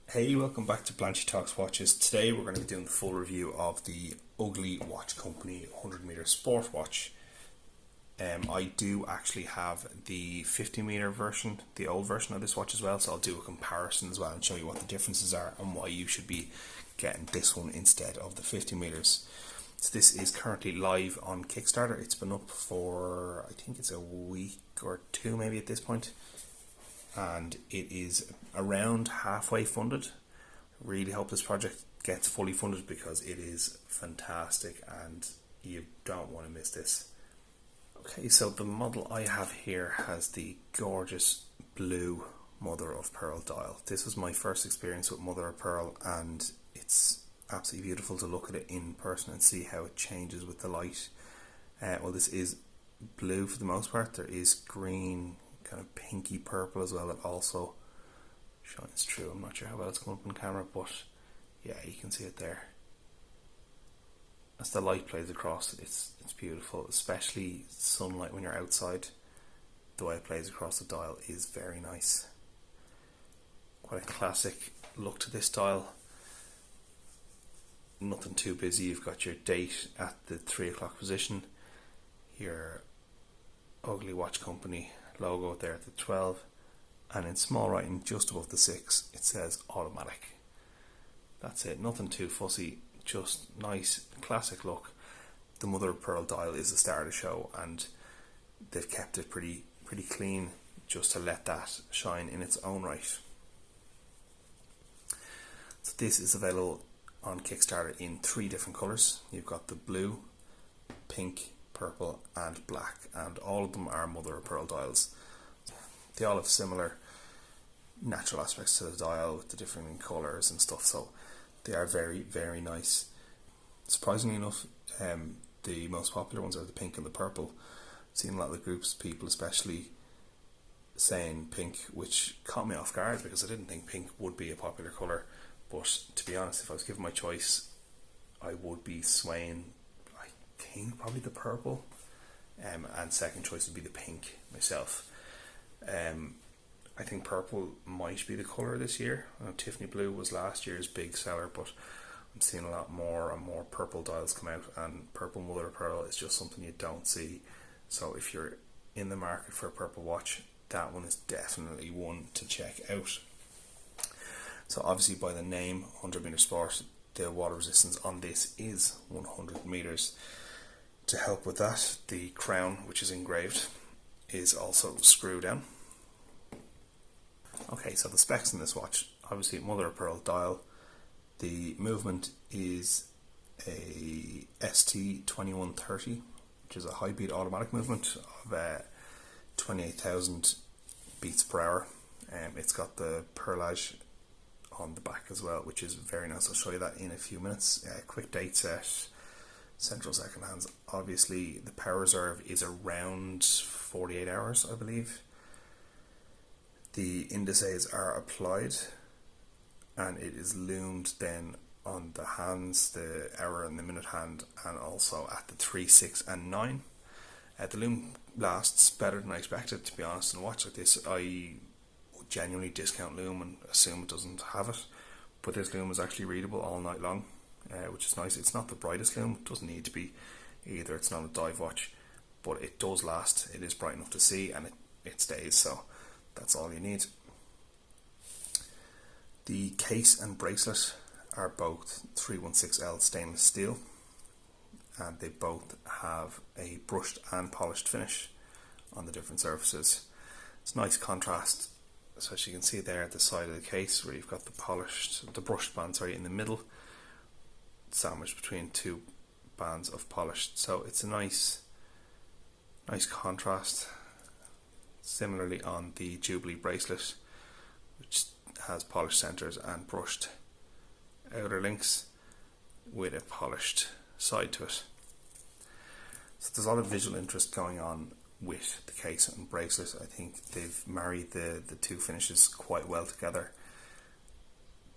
Hey, welcome back to Blanchy Talks Watches. Today we're going to be doing the full review of the Ugly Watch Company 100 meter sport watch. I do actually have the 50 meter version, the old version of this watch as well, so I'll do a comparison as well and show you what the differences are and why you should be getting this one instead of the 50 meters. So this is currently live on Kickstarter. It's been up for, I think it's a week or two maybe at this point. And it is around halfway funded. Really hope this project gets fully funded because it is fantastic and you don't want to miss this. Okay, so the model I have here has the gorgeous blue mother of pearl dial. This was my first experience with mother of pearl and it's absolutely beautiful to look at it in person and see how it changes with the light. Well, this is blue for the most part. There is green, kind of pinky purple as well, that also shines through. I'm not sure how well it's coming up on camera, but yeah, you can see it there. As the light plays across it, it's beautiful, especially sunlight when you're outside. The way it plays across the dial is very nice. Quite a classic look to this dial. Nothing too busy. You've got your date at the 3 o'clock position, your Ugly Watch Company logo there at the 12, and in small writing just above the 6 it says automatic. That's it, nothing too fussy, just nice classic look. The mother of pearl dial is the star of the show and they've kept it pretty clean just to let that shine in its own right. So this is available on Kickstarter in 3 different colours. You've got the blue, pink, purple and black, and all of them are mother of pearl dials. They all have similar natural aspects to the dial with the different colours and stuff, so they are very nice. Surprisingly enough, the most popular ones are the pink and the purple. I've seen a lot of the groups, people especially, saying pink, which caught me off guard because I didn't think pink would be a popular colour, but to be honest, if I was given my choice I would be swaying, I think probably the purple, and second choice would be the pink myself. I think purple might be the colour this year. I know Tiffany blue was last year's big seller, but I'm seeing a lot more and more purple dials come out, and purple mother of pearl is just something you don't see. So if you're in the market for a purple watch, that one is definitely one to check out. So obviously by the name 100 meter sport, the water resistance on this is 100 meters. To help with that, the crown, which is engraved, is also screw down. Okay, so the specs in this watch, obviously mother of pearl dial. The movement is a ST2130, which is a high-beat automatic movement of 28,000 beats per hour. It's got the perlage on the back as well, which is very nice. I'll show you that in a few minutes. Quick date set, central second hands. Obviously the power reserve is around 48 hours, I believe. The indices are applied and it is loomed then on the hands, the hour and the minute hand, and also at the 3, 6 and 9. The Lume lasts better than I expected, to be honest. In a watch like this I would genuinely discount Lume and assume it doesn't have it, but this Lume is actually readable all night long, which is nice. It's not the brightest Lume, it doesn't need to be either, it's not a dive watch, but it does last. It is bright enough to see and it stays, so that's all you need. The case and bracelet are both 316L stainless steel, and they both have a brushed and polished finish on the different surfaces. It's nice contrast, so as you can see there at the side of the case where you've got the brushed band in the middle, sandwiched between 2 bands of polished. So it's a nice contrast. Similarly on the Jubilee bracelet, which has polished centres and brushed outer links with a polished side to it. So there's a lot of visual interest going on with the case and bracelet. I think they've married the 2 finishes quite well together,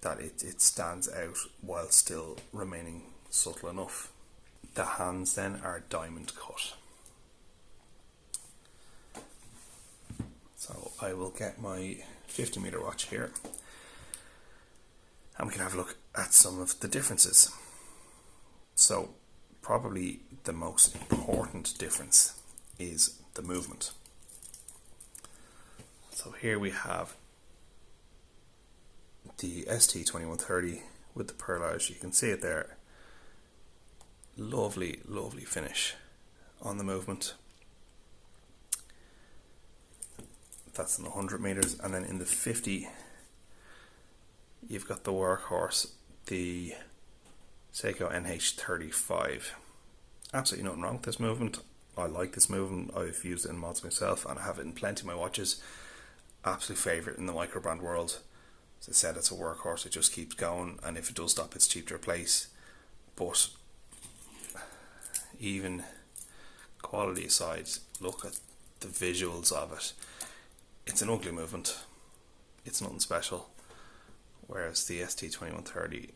that it stands out while still remaining subtle enough. The hands then are diamond cut. So I will get my 50 meter watch here. and we can have a look at some of the differences. So probably the most important difference is the movement. So here we have the ST2130 with the perlage. You can see it there. Lovely, lovely finish on the movement. That's in the 100 meters, and then in the 50 you've got the workhorse, the Seiko NH35. Absolutely nothing wrong with this movement. I like this movement. I've used it in mods myself and I have it in plenty of my watches. Absolute favourite in the microbrand world. As I said, it's a workhorse, it just keeps going, and if it does stop it's cheap to replace. But even quality aside, look at the visuals of it. It's an ugly movement, it's nothing special, whereas the ST2130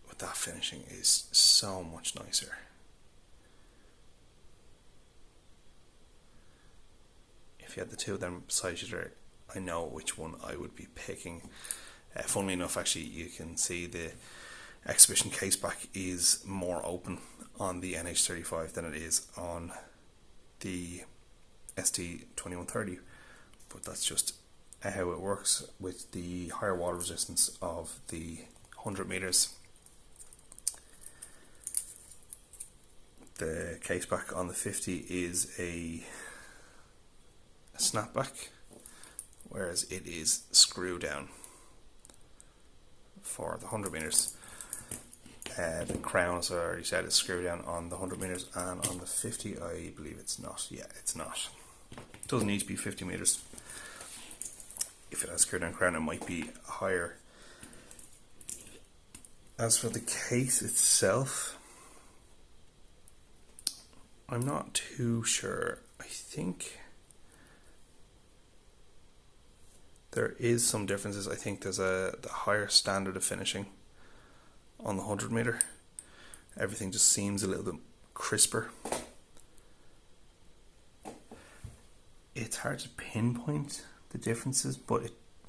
with that finishing is so much nicer. If you had the two of them beside each other, I know which one I would be picking. Funnily enough, actually, you can see the exhibition case back is more open on the NH35 than it is on the ST2130, but that's just how it works with the higher water resistance of the 100 meters. The case back on the 50 is a snapback, whereas it is screw down for the 100 meters. The crown, as I already said, is screw down on the 100 meters, and on the 50 I believe it's not. Yeah, it's not. It doesn't need to be 50 meters. If it has screw down crown, it might be higher. As for the case itself, I'm not too sure. I think there is some differences. I think there's the higher standard of finishing on the 100 meter. Everything just seems a little bit crisper. It's hard to pinpoint the differences, but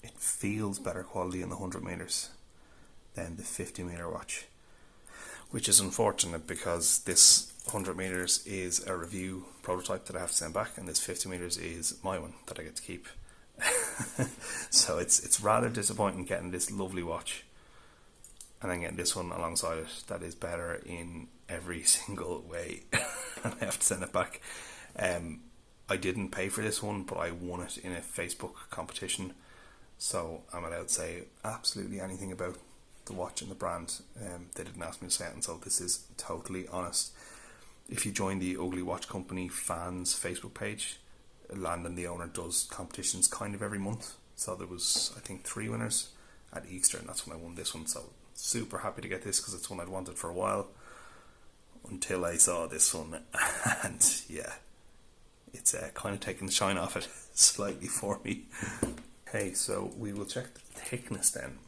it feels better quality in the 100 meters than the 50 meter watch, which is unfortunate because this 100 meters is a review prototype that I have to send back, and this 50 meters is my one that I get to keep. So it's rather disappointing getting this lovely watch and then getting this one alongside it that is better in every single way, and I have to send it back. I didn't pay for this one, but I won it in a Facebook competition, so I'm allowed to say absolutely anything about the watch and the brand. They didn't ask me to say it, and so this is totally honest. If you join the Ugly Watch Company fans Facebook page, Landon, the owner, does competitions kind of every month. So there was, I think, 3 winners at Easter, and that's when I won this one. So super happy to get this because it's one I'd wanted for a while until I saw this one, and yeah, it's kind of taking the shine off it slightly for me. Okay, so we will check the thickness then.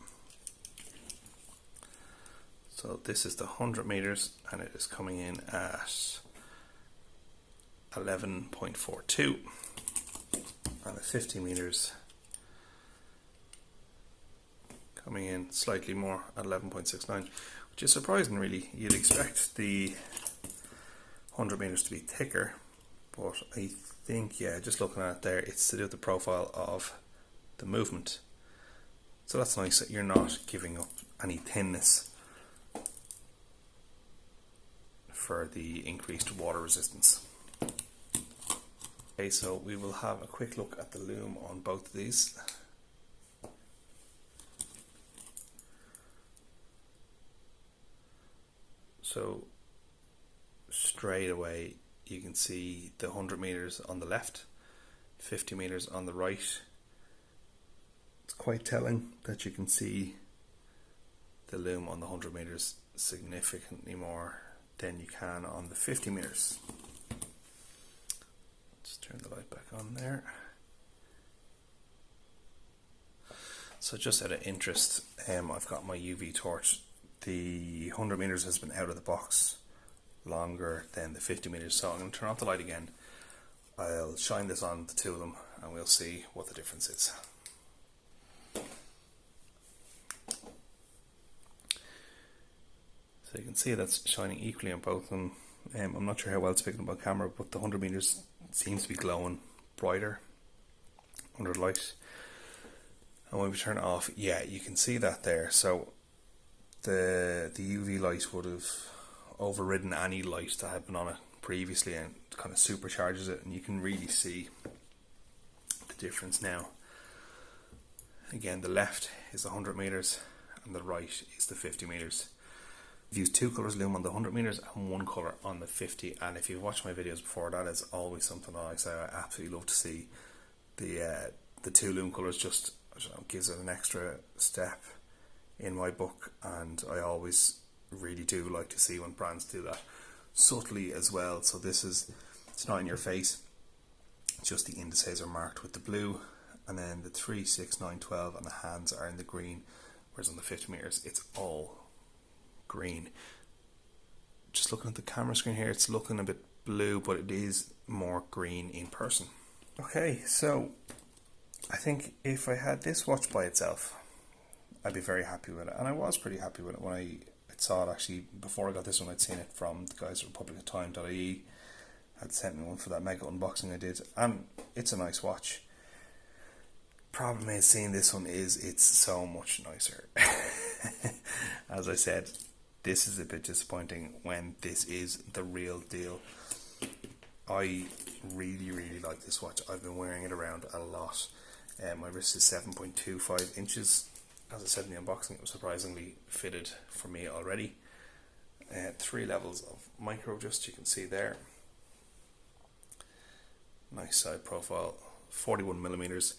So this is the 100 meters, and it is coming in at 11.42, and the 50 meters coming in slightly more at 11.69, which is surprising really. You'd expect the 100 meters to be thicker, but I think, yeah, just looking at it there, it's to do with the profile of the movement. So that's nice that you're not giving up any thinness for the increased water resistance. Okay, so we will have a quick look at the lume on both of these. So straight away you can see the 100 meters on the left, 50 meters on the right. It's quite telling that you can see the lume on the 100 meters significantly more than you can on the 50 meters. Just turn the light back on there. So just out of interest, I've got my UV torch. The 100 meters has been out of the box longer than the 50 meters, so I'm going to turn off the light again. I'll shine this on the two of them and we'll see what the difference is. So you can see that's shining equally on both of them. I'm not sure how well it's picking up on camera, but the 100 meters seems to be glowing brighter under the light. And when we turn it off, yeah, you can see that there. So the UV light would have overridden any light that had been on it previously and kind of supercharges it, and you can really see the difference now. Again, the left is the 100 meters and the right is the 50 meters. I've used two colours Lume on the 100 meters and one colour on the 50, and if you've watched my videos before, that is always something that I say I absolutely love to see. The two Lume colours just, I don't know, gives it an extra step in my book, and I always really do like to see when brands do that subtly as well. So it's not in your face, just the indices are marked with the blue, and then the 3, 6, 9, 12 and the hands are in the green, whereas on the 50 meters it's all green. Just looking at the camera screen here, it's looking a bit blue, but it is more green in person. Okay, so I think if I had this watch by itself, I'd be very happy with it, and I was pretty happy with it when I saw it. Actually, before I got this one, I'd seen it from the guys at republicatime.ie. had sent me one for that mega unboxing I did, and it's a nice watch. Problem is, seeing this one is it's so much nicer. As I said, this is a bit disappointing when this is the real deal. I really like this watch. I've been wearing it around a lot. My wrist is 7.25 inches. As I said in the unboxing, it was surprisingly fitted for me already. 3 levels of micro adjust, you can see there. Nice side profile. 41 millimeters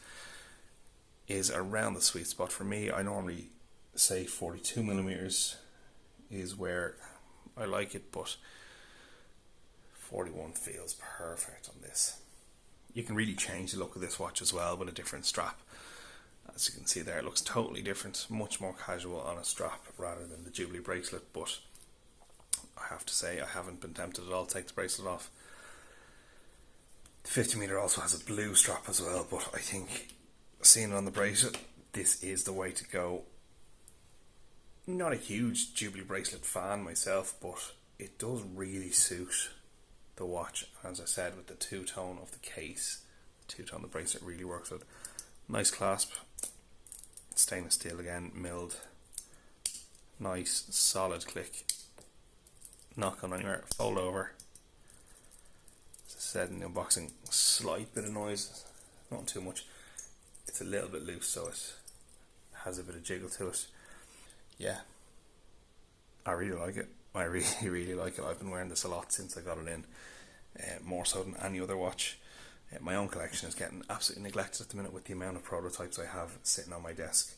is around the sweet spot for me. I normally say 42 millimeters is where I like it, but 41 feels perfect on this. You can really change the look of this watch as well with a different strap. As you can see there, it looks totally different, much more casual on a strap rather than the Jubilee bracelet, but I have to say I haven't been tempted at all to take the bracelet off. The 50 meter also has a blue strap as well, but I think seeing it on the bracelet, this is the way to go. Not a huge Jubilee bracelet fan myself, but it does really suit the watch. As I said, with the two-tone of the case, the two-tone of the bracelet really works with. Nice clasp, stainless steel again, milled. Nice solid click, not going anywhere. Fold over. As I said in the unboxing, slight bit of noise, not too much. It's a little bit loose, so it has a bit of jiggle to it. Yeah, I really like it. I really like it. I've been wearing this a lot since I got it in, more so than any other watch. My own collection is getting absolutely neglected at the minute with the amount of prototypes I have sitting on my desk.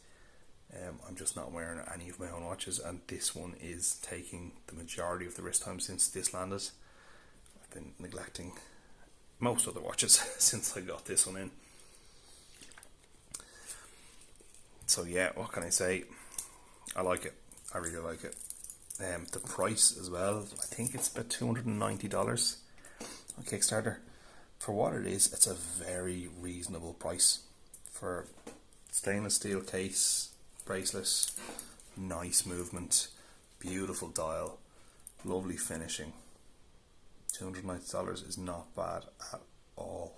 I'm just not wearing any of my own watches, and this one is taking the majority of the wrist time since this landed. I've been neglecting most other watches since I got this one in. So yeah, what can I say? I like it. I really like it. The price as well, I think it's about $290 on Kickstarter. For what it is, it's a very reasonable price for stainless steel case, bracelet, nice movement, beautiful dial, lovely finishing. $290 is not bad at all.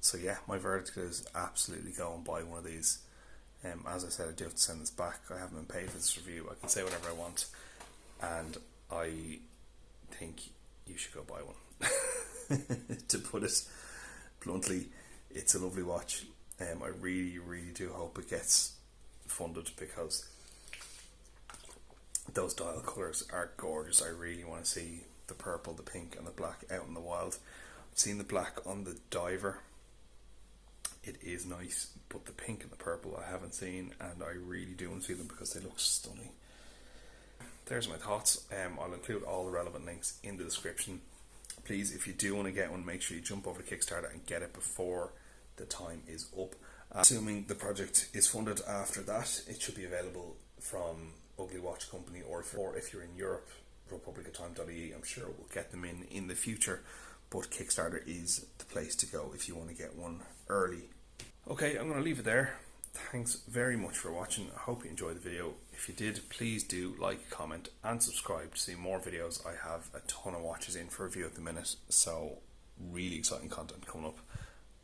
So yeah, my verdict is absolutely go and buy one of these. As I said, I do have to send this back. I haven't been paid for this review. I can say whatever I want, and I think you should go buy one. To put it bluntly, it's a lovely watch. I really do hope it gets funded, because those dial colours are gorgeous. I really want to see the purple, the pink and the black out in the wild. I've seen the black on the diver. It is nice, but the pink and the purple I haven't seen, and I really do want to see them because they look stunning. There's my thoughts. I'll include all the relevant links in the description. Please, if you do want to get one, make sure you jump over to Kickstarter and get it before the time is up. Assuming the project is funded after that, it should be available from Ugly Watch Company, or if you're in Europe, republicatime.ie. I'm sure we'll get them in the future, but Kickstarter is the place to go if you want to get one early. Okay, I'm going to leave it there. thanks very much for watching. I hope you enjoyed the video. If you did, please do like, comment and subscribe to see more videos. I have a ton of watches in for review at the minute, so really exciting content coming up.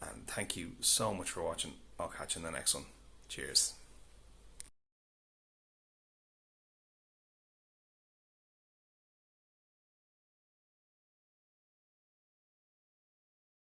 And thank you so much for watching. I'll catch you in the next one. Cheers.